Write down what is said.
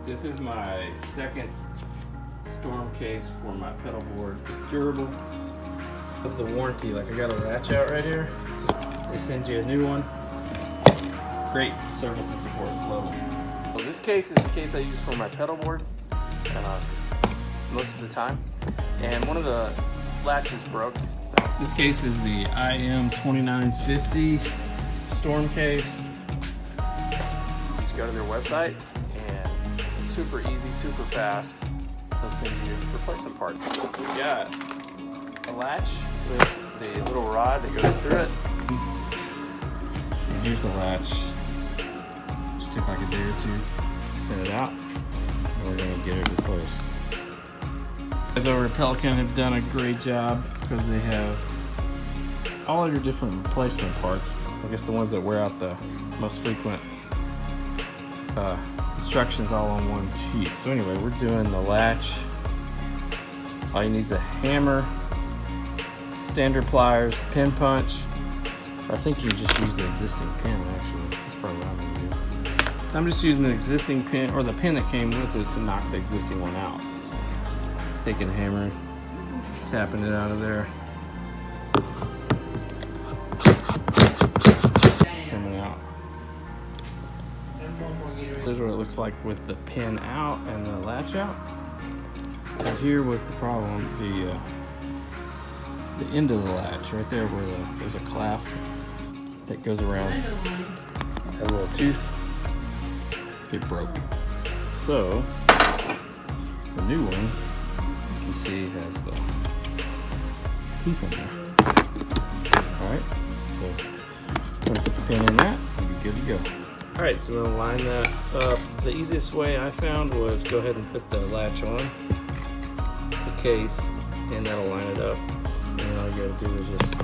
This is my second storm case for my pedal board. It's durable. This is the warranty. Like, I got a latch out right here. They send you a new one. Great service and support. Love it. So this case is the case I use for my pedal board most of the time. And one of the latches broke. This case is the IM2950 storm case. Just go to their website and it's super easy, super fast. They'll send you replacement parts. We got a latch with the little rod that goes through it. And here's the latch. Just took like a day or two to send it out. And we're gonna get it replaced. Guys over at Pelican have done a great job because they have all of your different replacement parts. I guess the ones that wear out the most frequent instructions all on one sheet. So anyway, we're doing the latch. All you need is a hammer, standard pliers, pin punch. I think you just use the existing pin actually. That's probably what I'm gonna do. I'm just using the existing pin, or the pin that came with it, to knock the existing one out. Taking a hammer, tapping it out of there. Coming out. Here's what it looks like with the pin out and the latch out. And here was the problem, the end of the latch, right there where there's a clasp that goes around that little tooth. It broke. So the new one, you can see, has the piece in there. Alright, so I'm gonna put the pin in that and be good to go. Alright, so we're gonna line that up. The easiest way I found was go ahead and put the latch on the case and that'll line it up. And all you gotta do is just